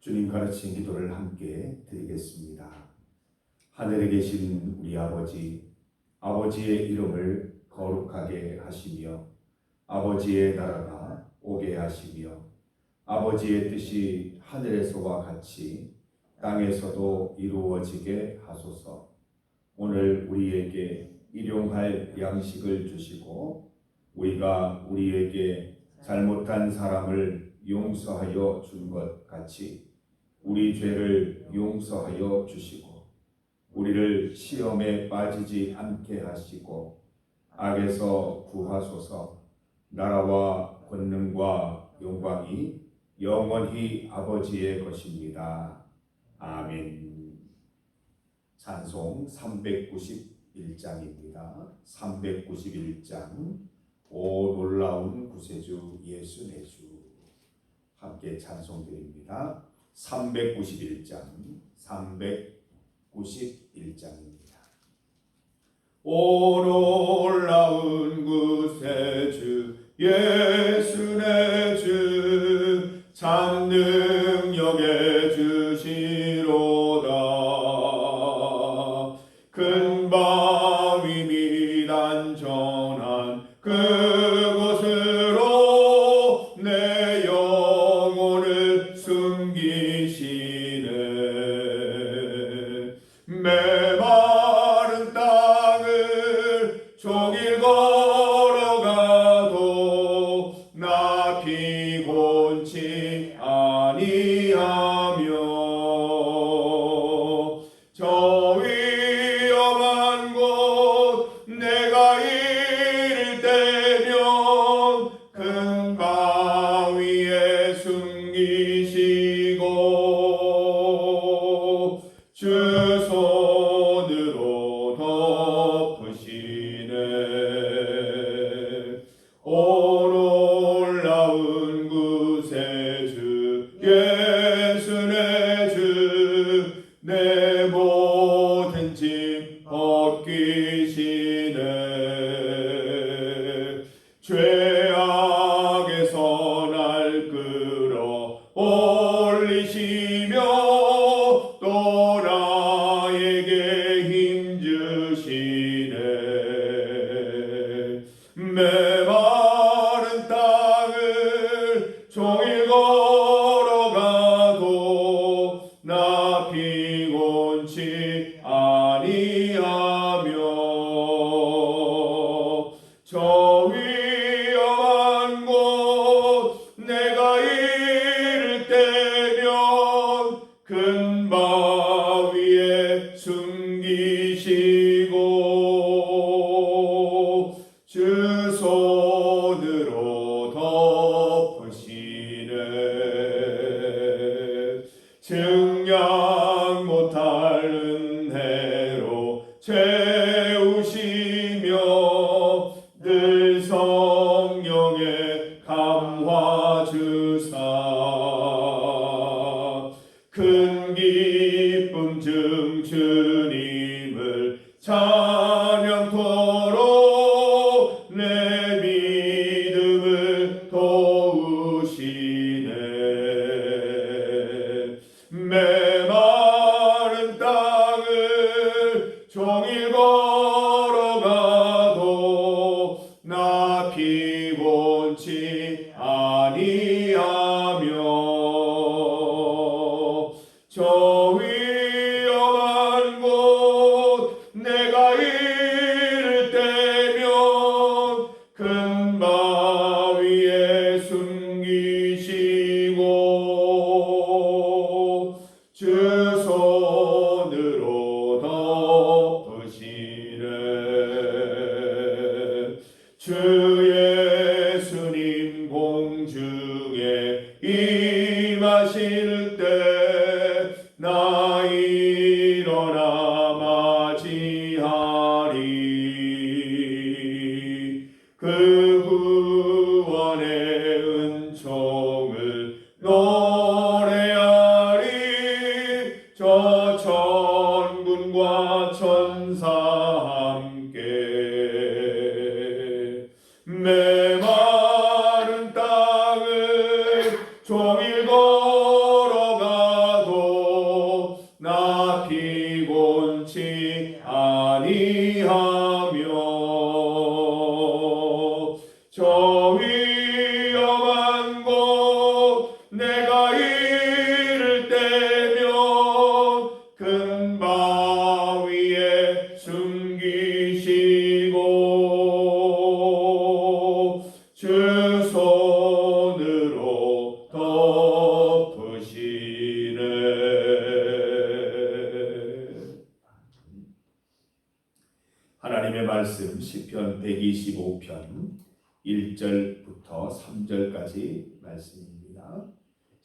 주님 가르친 기도를 함께 드리겠습니다. 하늘에 계신 우리 아버지, 아버지의 이름을 거룩하게 하시며 아버지의 나라가 오게 하시며 아버지의 뜻이 하늘에서와 같이 땅에서도 이루어지게 하소서. 오늘 우리에게 일용할 양식을 주시고 우리가 우리에게 잘못한 사람을 용서하여 준 것 같이 우리 죄를 용서하여 주시고 우리를 시험에 빠지지 않게 하시고 악에서 구하소서. 나라와 권능과 영광이 영원히 아버지의 것입니다. 아멘. 찬송 391장입니다. 391장 오 놀라운 구세주 예수 내 주 함께 찬송드립니다. 391장 391장입니다. 오 놀라운 구세주 예수 내 주 참 능력의 주시로다. 큰 바위 및 안전한 그곳으로 내 영혼을 숨기시네. 메마른 땅을 종일 걸어가도 나 피곤치 아니하며 저 위험한 곳 내가 이를 때면 큰 바위에 숨기시고 주 손으로 덮으시네. 오 놀라운 구세주 예수 내 주 내 모든 짐 벗기시네. 죄악에서 날 끌어 올리시며 또 나에게 힘 주시네. 메마른 땅을 종일 걸어가도 나 피곤치 아니하며 저 위험한 곳 내가 이를 때면 큰 바위에 숨기시고 주 손으로 덮으시네. 증량 못할 은혜로 채우시며 늘 성령의 감화 주사 큰 기쁨 중 주님을 찬양토록 내 믿음을 도우시네. 메마른 땅을 종일 걸어가도 나 피곤치 아니하며 저 위험한 곳 내가 이를 때면 큰 바위에 숨기시고 주 손으로 덮으시네. 주 예수님 공중에 임하실 때 나 일어나 맞이하리. 그 구원의 은총을 노래하리. 저 천군과 천사 함께 메마른 땅을 종일 걸어가 내가 이를 때면 큰 바위에 숨기시고 주 손으로 덮으시네. 하나님의 말씀 시편 125편 1절부터 3절까지 말씀입니다.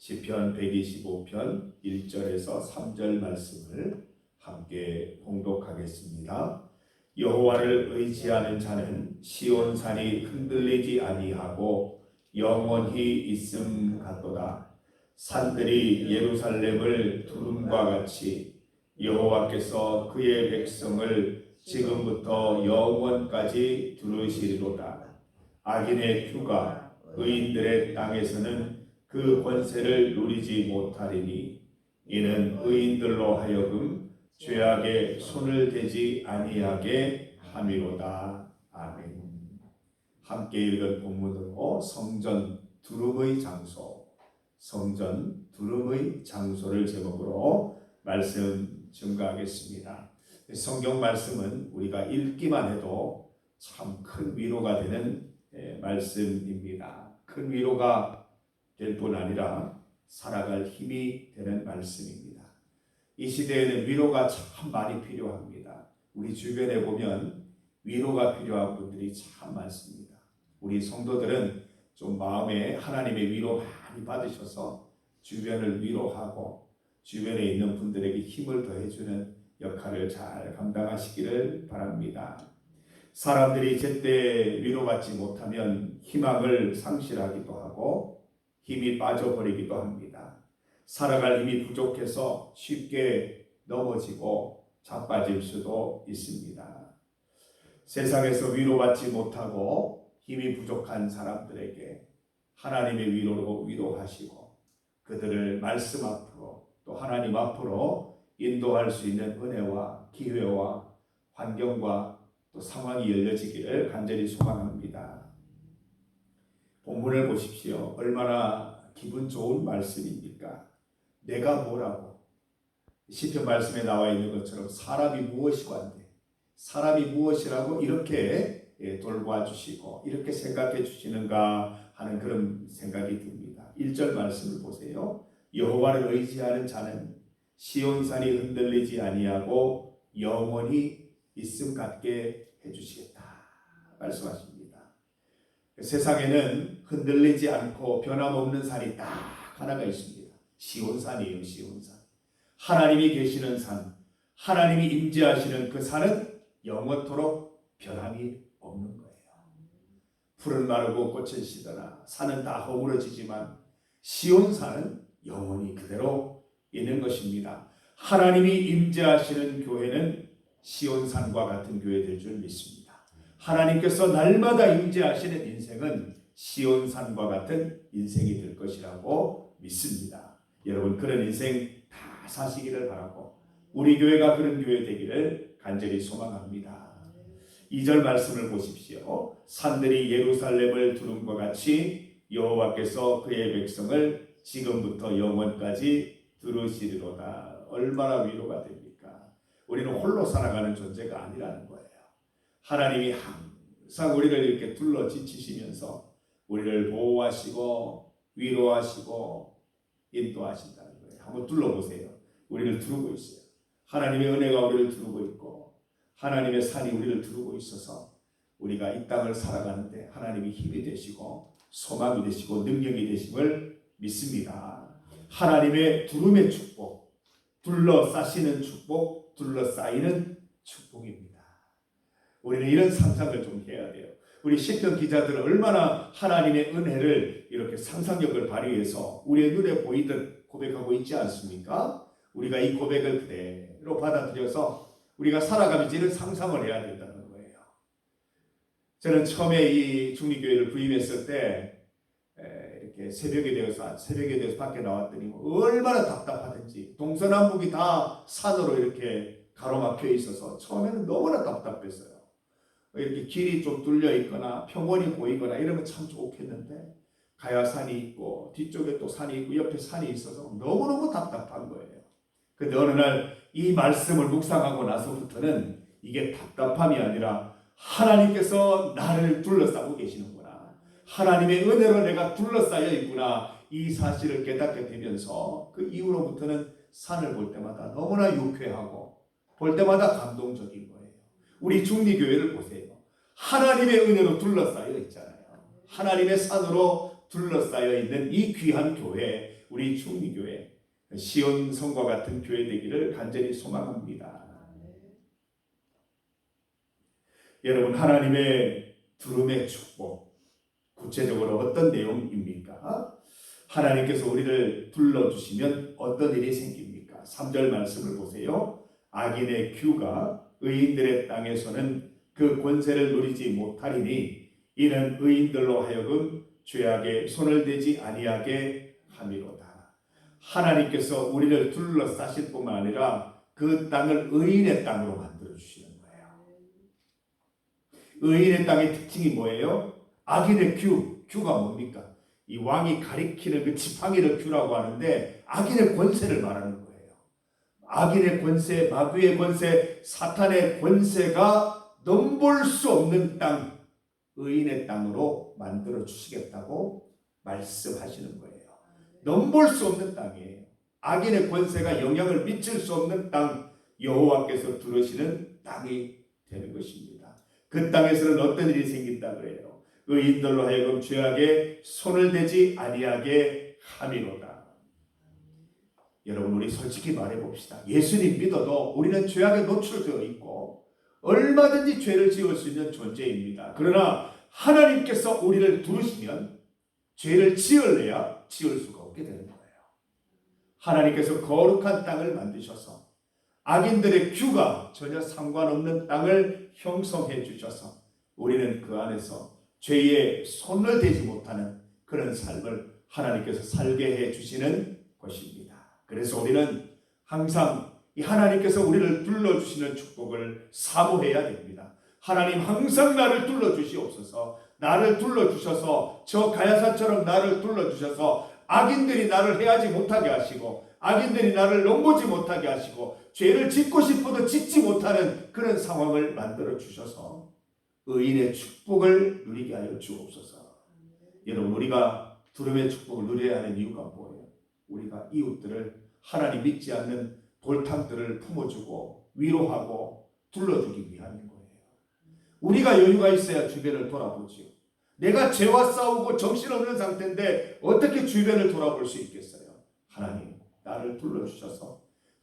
시편 125편 1절에서 3절 말씀을 함께 봉독하겠습니다. 여호와를 의지하는 자는 시온산이 흔들리지 아니하고 영원히 있음 같도다. 산들이 예루살렘을 두름과 같이 여호와께서 그의 백성을 지금부터 영원까지 두르시리로다. 악인의 휴가 의인들의 땅에서는 그 권세를 누리지 못하리니 이는 의인들로 하여금 죄악에 손을 대지 아니하게 함이로다. 아멘. 함께 읽은 본문으로 성전 두름의 장소를 제목으로 말씀 증거하겠습니다. 성경 말씀은 우리가 읽기만 해도 참 큰 위로가 되는 말씀입니다. 큰 위로가 될 뿐 아니라 살아갈 힘이 되는 말씀입니다. 이 시대에는 위로가 참 많이 필요합니다. 우리 주변에 보면 위로가 필요한 분들이 참 많습니다. 우리 성도들은 좀 마음에 하나님의 위로 많이 받으셔서 주변을 위로하고 주변에 있는 분들에게 힘을 더해주는 역할을 잘 감당하시기를 바랍니다. 사람들이 제때 위로받지 못하면 희망을 상실하기도 하고 힘이 빠져버리기도 합니다. 살아갈 힘이 부족해서 쉽게 넘어지고 자빠질 수도 있습니다. 세상에서 위로받지 못하고 힘이 부족한 사람들에게 하나님의 위로로 위로하시고 그들을 말씀 앞으로 또 하나님 앞으로 인도할 수 있는 은혜와 기회와 환경과 또 상황이 열려지기를 간절히 소망합니다. 본문을 보십시오. 얼마나 기분 좋은 말씀입니까? 내가 뭐라고? 시편 말씀에 나와 있는 것처럼 사람이 무엇이고 한데 사람이 무엇이라고 이렇게 돌봐주시고 이렇게 생각해 주시는가 하는 그런 생각이 듭니다. 1절 말씀을 보세요. 여호와를 의지하는 자는 시온산이 흔들리지 아니하고 영원히 있음 같게 해주시겠다 말씀하십니다. 세상에는 흔들리지 않고 변함없는 산이 딱 하나가 있습니다. 시온산이에요. 시온산. 하나님이 계시는 산, 하나님이 임재하시는 그 산은 영원토록 변함이 없는 거예요. 풀은 마르고 꽃은 시드나 산은 다 허물어지지만 시온산은 영원히 그대로 있는 것입니다. 하나님이 임재하시는 교회는 시온산과 같은 교회 될 줄 믿습니다. 하나님께서 날마다 임재하시는 인생은 시온산과 같은 인생이 될 것이라고 믿습니다. 여러분 그런 인생 다 사시기를 바라고 우리 교회가 그런 교회 되기를 간절히 소망합니다. 2절 말씀을 보십시오. 산들이 예루살렘을 두름과 같이 여호와께서 그의 백성을 지금부터 영원까지 두르시리로다. 얼마나 위로가 됩니까? 우리는 홀로 살아가는 존재가 아니라는 거예요. 하나님이 항상 우리를 이렇게 둘러 지치시면서 우리를 보호하시고 위로하시고 인도하신다는 거예요. 한번 둘러보세요. 우리를 두르고 있어요. 하나님의 은혜가 우리를 두르고 있고 하나님의 산이 우리를 두르고 있어서 우리가 이 땅을 살아가는데 하나님이 힘이 되시고 소망이 되시고 능력이 되심을 믿습니다. 하나님의 두름의 축복, 둘러싸시는 축복, 둘러싸이는 축복입니다. 우리는 이런 상상을 좀 해야 돼요. 우리 시편 기자들은 얼마나 하나님의 은혜를 이렇게 상상력을 발휘해서 우리의 눈에 보이듯 고백하고 있지 않습니까? 우리가 이 고백을 그대로 받아들여서 우리가 살아가면서 이런 상상을 해야 된다는 거예요. 저는 처음에 이 중리교회를 부임했을 때 이렇게 새벽에 되어서 밖에 나왔더니 얼마나 답답하든지 동서남북이 다 산으로 이렇게 가로막혀 있어서 처음에는 너무나 답답했어요. 이렇게 길이 좀 뚫려 있거나 평원이 보이거나 이러면 참 좋겠는데 가야산이 있고 뒤쪽에 또 산이 있고 옆에 산이 있어서 너무너무 답답한 거예요. 근데 어느 날 이 말씀을 묵상하고 나서부터는 이게 답답함이 아니라 하나님께서 나를 둘러싸고 계시는구나. 하나님의 은혜로 내가 둘러싸여 있구나. 이 사실을 깨닫게 되면서 그 이후로부터는 산을 볼 때마다 너무나 유쾌하고 볼 때마다 감동적인 거예요. 우리 중리교회를 보세요. 하나님의 은혜로 둘러싸여 있잖아요. 하나님의 산으로 둘러싸여 있는 이 귀한 교회, 우리 중리교회, 시온 성과 같은 교회 되기를 간절히 소망합니다. 여러분, 하나님의 두름의 축복, 구체적으로 어떤 내용입니까? 하나님께서 우리를 둘러주시면 어떤 일이 생깁니까? 3절 말씀을 보세요. 악인의 규가 의인들의 땅에서는 그 권세를 누리지 못하리니 이는 의인들로 하여금 죄악에 손을 대지 아니하게 함이로다. 하나님께서 우리를 둘러싸실 뿐만 아니라 그 땅을 의인의 땅으로 만들어 주시는 거예요. 의인의 땅의 특징이 뭐예요? 악인의 규가 뭡니까? 이 왕이 가리키는 그 지팡이를 규라고 하는데 악인의 권세를 말하는 거예요. 악인의 권세, 마귀의 권세, 사탄의 권세가 넘볼 수 없는 땅, 의인의 땅으로 만들어 주시겠다고 말씀하시는 거예요. 넘볼 수 없는 땅이에요. 악인의 권세가 영향을 미칠 수 없는 땅, 여호와께서 두르시는 땅이 되는 것입니다. 그 땅에서는 어떤 일이 생긴다 그래요? 의인들로 하여금 죄악에 손을 대지 아니하게 함이로다. 여러분, 우리 솔직히 말해봅시다. 예수님 믿어도 우리는 죄악에 노출되어 있고 얼마든지 죄를 지을 수 있는 존재입니다. 그러나 하나님께서 우리를 두르시면 죄를 지을래야 지을 수가 없게 되는 거예요. 하나님께서 거룩한 땅을 만드셔서 악인들의 규가 전혀 상관없는 땅을 형성해 주셔서 우리는 그 안에서 죄에 손을 대지 못하는 그런 삶을 하나님께서 살게 해 주시는 것입니다. 그래서 우리는 항상 이 하나님께서 우리를 둘러주시는 축복을 사모해야 됩니다. 하나님, 항상 나를 둘러주시옵소서. 나를 둘러주셔서 저 가야산처럼 나를 둘러주셔서 악인들이 나를 해하지 못하게 하시고 악인들이 나를 넘보지 못하게 하시고 죄를 짓고 싶어도 짓지 못하는 그런 상황을 만들어 주셔서 의인의 축복을 누리게 하여 주옵소서. 여러분, 우리가 두름의 축복을 누려야 하는 이유가 뭐예요? 우리가 이웃들을, 하나님 믿지 않는 돌탕들을 품어주고 위로하고 둘러주기 위함인 거예요. 우리가 여유가 있어야 주변을 돌아보지요. 내가 죄와 싸우고 정신없는 상태인데 어떻게 주변을 돌아볼 수 있겠어요? 하나님, 나를 둘러주셔서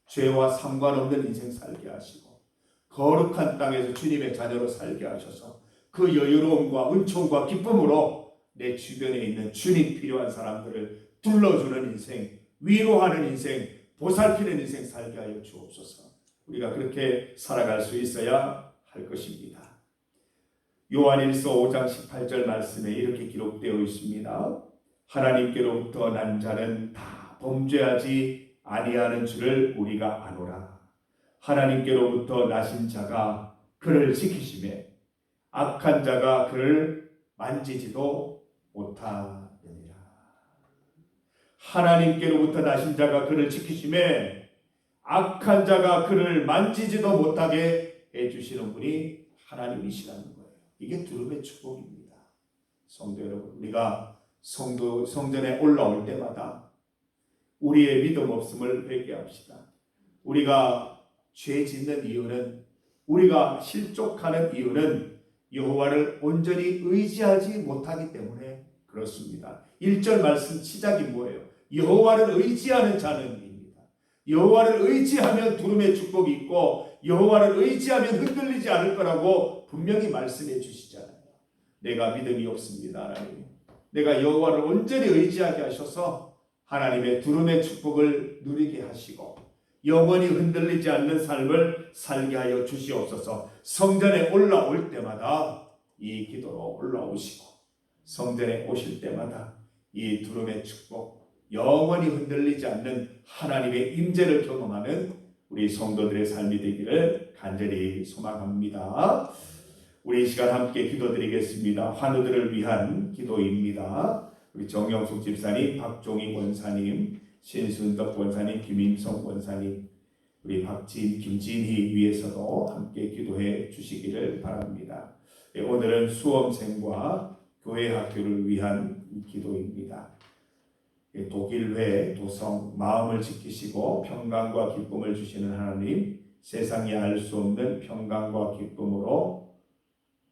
죄와 상관없는 인생 살게 하시고 거룩한 땅에서 주님의 자녀로 살게 하셔서 그 여유로움과 은총과 기쁨으로 내 주변에 있는 주님 필요한 사람들을 둘러주는 인생, 위로하는 인생, 보살피는 인생 살게 하여 주옵소서. 우리가 그렇게 살아갈 수 있어야 할 것입니다. 요한일서 5장 18절 말씀에 이렇게 기록되어 있습니다. 하나님께로부터 난 자는 다 범죄하지 아니하는 줄을 우리가 아노라. 하나님께로부터 나신 자가 그를 지키시매 악한 자가 그를 만지지도 못하느니라. 하나님께로부터 나신 자가 그를 지키시매 악한 자가 그를 만지지도 못하게 해주시는 분이 하나님이시라는 거예요. 이게 두름의 축복입니다. 성도 여러분, 우리가 성전에 올라올 때마다 우리의 믿음 없음을 회개합시다. 우리가 죄 짓는 이유는, 우리가 실족하는 이유는 여호와를 온전히 의지하지 못하기 때문에 그렇습니다. 1절 말씀 시작이 뭐예요? 여호와를 의지하는 자는입니다. 여호와를 의지하면 두름의 축복이 있고 여호와를 의지하면 흔들리지 않을 거라고 분명히 말씀해 주시잖아요. 내가 믿음이 없습니다, 하나님. 내가 여호와를 온전히 의지하게 하셔서 하나님의 두름의 축복을 누리게 하시고 영원히 흔들리지 않는 삶을 살게 하여 주시옵소서. 성전에 올라올 때마다 이 기도로 올라오시고 성전에 오실 때마다 이 두름의 축복, 영원히 흔들리지 않는 하나님의 임재를 경험하는 우리 성도들의 삶이 되기를 간절히 소망합니다. 우리 이 시간 함께 기도드리겠습니다. 환우들을 위한 기도입니다. 우리 정영숙 집사님, 박종희 권사님, 신순덕 권사님, 김임성 권사님, 우리 박진, 김진희 위해서도 함께 기도해 주시기를 바랍니다. 오늘은 수험생과 교회 학교를 위한 기도입니다. 독일회 도성 마음을 지키시고 평강과 기쁨을 주시는 하나님, 세상이 알 수 없는 평강과 기쁨으로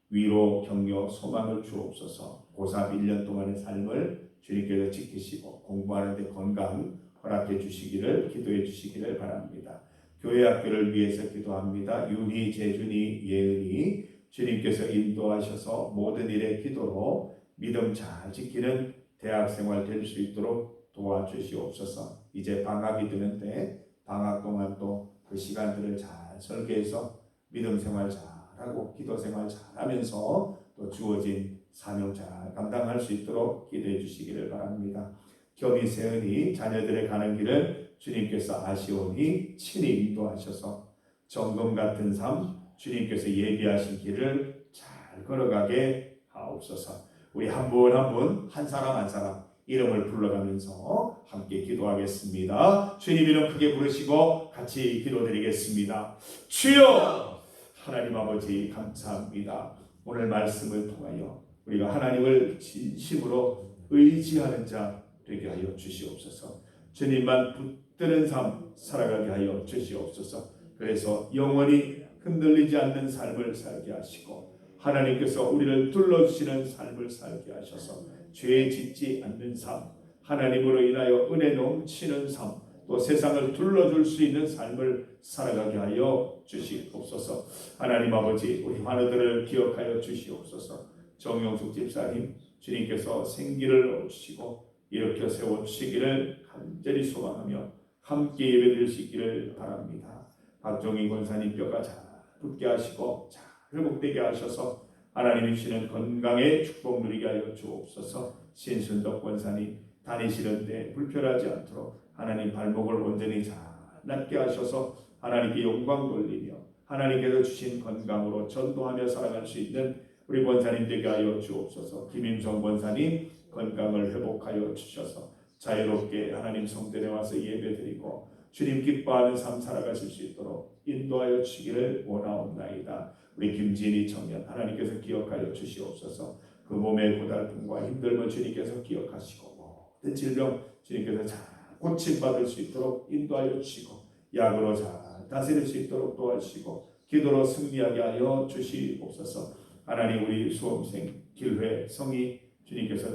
위로, 격려, 소망을 주옵소서. 고3 1년 동안의 삶을 주님께서 지키시고 공부하는 데 건강 허락해 주시기를 기도해 주시기를 바랍니다. 교회 학교를 위해서 기도합니다. 윤희, 재준이, 예은이 주님께서 인도하셔서 모든 일에 기도로 믿음 잘 지키는 대학생활 될 수 있도록 도와주시옵소서. 이제 방학이 되는데 방학 동안 또 그 시간들을 잘 설계해서 믿음 생활 잘하고 기도 생활 잘하면서 또 주어진 사명 잘 감당할 수 있도록 기도해 주시기를 바랍니다. 겸이 세은이 자녀들의 가는 길을 주님께서 아시오니 친히 인도하셔서 정금 같은 삶 주님께서 예비하신 길을 잘 걸어가게 하옵소서. 우리 한 분 한 분 한 사람 한 사람 이름을 불러가면서 함께 기도하겠습니다. 주님 이름 크게 부르시고 같이 기도드리겠습니다. 주여! 하나님 아버지 감사합니다. 오늘 말씀을 통하여 우리가 하나님을 진심으로 의지하는 자 되게 하여 주시옵소서. 주님만 붙드는 삶 살아가게 하여 주시옵소서. 그래서 영원히 흔들리지 않는 삶을 살게 하시고 하나님께서 우리를 둘러주시는 삶을 살게 하셔서 죄 짓지 않는 삶, 하나님으로 인하여 은혜 넘치는 삶, 또 세상을 둘러줄 수 있는 삶을 살아가게 하여 주시옵소서. 하나님 아버지 우리 환우들을 기억하여 주시옵소서. 정영숙 집사님 주님께서 생기를 얻으시고 일으켜 세워주시기를 간절히 소망하며 함께 예배드릴 수 있기를 바랍니다. 박종희 권사님 뼈가 잘 붙게 하시고 잘 회복되게 하셔서 하나님이 주시는 건강의 축복 누리게 하여 주옵소서. 신순덕 권사님 다니시는데 불편하지 않도록 하나님 발목을 온전히 잘 낫게 하셔서 하나님께 영광 돌리며 하나님께서 주신 건강으로 전도하며 살아갈 수 있는 우리 권사님 되게 하여 주옵소서. 김임성 권사님 건강을 회복하여 주셔서 자유롭게 하나님 성전에 와서 예배드리고 주님 기뻐하는 삶 살아가실 수 있도록 인도하여 주시기를 원하옵나이다. 우리 김진희 청년 하나님께서 기억하여 주시옵소서. 그 몸의 고달픔과 힘듦을 주님께서 기억하시고 모든 질병 주님께서 잘 고침받을 수 있도록 인도하여 주시고 약으로 잘 다스릴 수 있도록 도와주시고 기도로 승리하게 하여 주시옵소서. 하나님 우리 수험생 길회 성희 주님께서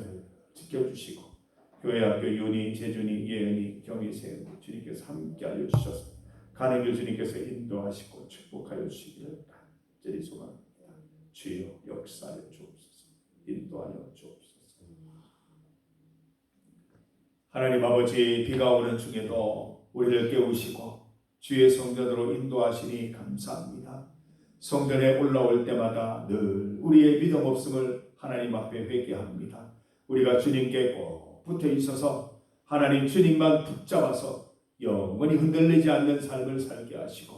지켜주시고 교회 학교 윤희, 재준이, 예은이, 경희, 세은이 주님께서 함께하여 주셔서 가는 길 주님께서 인도하시고 축복하여 주시기를 간절히 소망합니다. 주여 역사하여 주옵소서. 인도하여 주옵소서. 하나님 아버지 비가 오는 중에도 우리를 깨우시고 주의 성전으로 인도하시니 감사합니다. 성전에 올라올 때마다 늘 우리의 믿음 없음을 하나님 앞에 회개합니다. 우리가 주님께 꼭 붙어 있어서 하나님 주님만 붙잡아서 영원히 흔들리지 않는 삶을 살게 하시고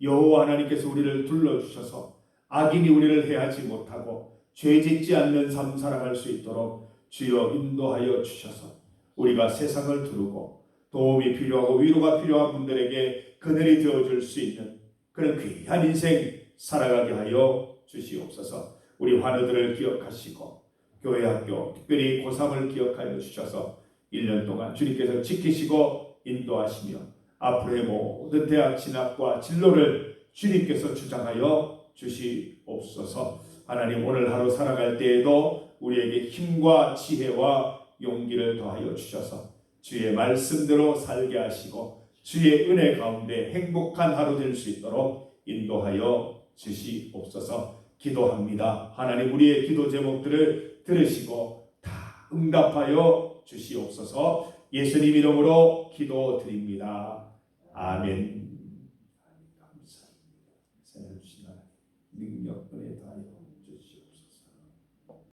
여호와 하나님께서 우리를 둘러주셔서 악인이 우리를 해하지 못하고 죄짓지 않는 삶 살아갈 수 있도록 주여 인도하여 주셔서 우리가 세상을 두르고 도움이 필요하고 위로가 필요한 분들에게 그늘이 되어줄 수 있는 그런 귀한 인생 살아가게 하여 주시옵소서. 우리 환우들을 기억하시고 교회 학교 특별히 고3을 기억하여 주셔서 1년 동안 주님께서 지키시고 인도하시며 앞으로의 모든 대학 진학과 진로를 주님께서 주장하여 주시옵소서. 하나님 오늘 하루 살아갈 때에도 우리에게 힘과 지혜와 용기를 더하여 주셔서 주의 말씀대로 살게 하시고 주의 은혜 가운데 행복한 하루 될 수 있도록 인도하여 주시옵소서. 기도합니다. 하나님 우리의 기도 제목들을 들으시고 다 응답하여 주시옵소서. 예수님 이름으로 기도드립니다. 아멘. 감사합니다. 생을 주신 하나님 능력 은혜 더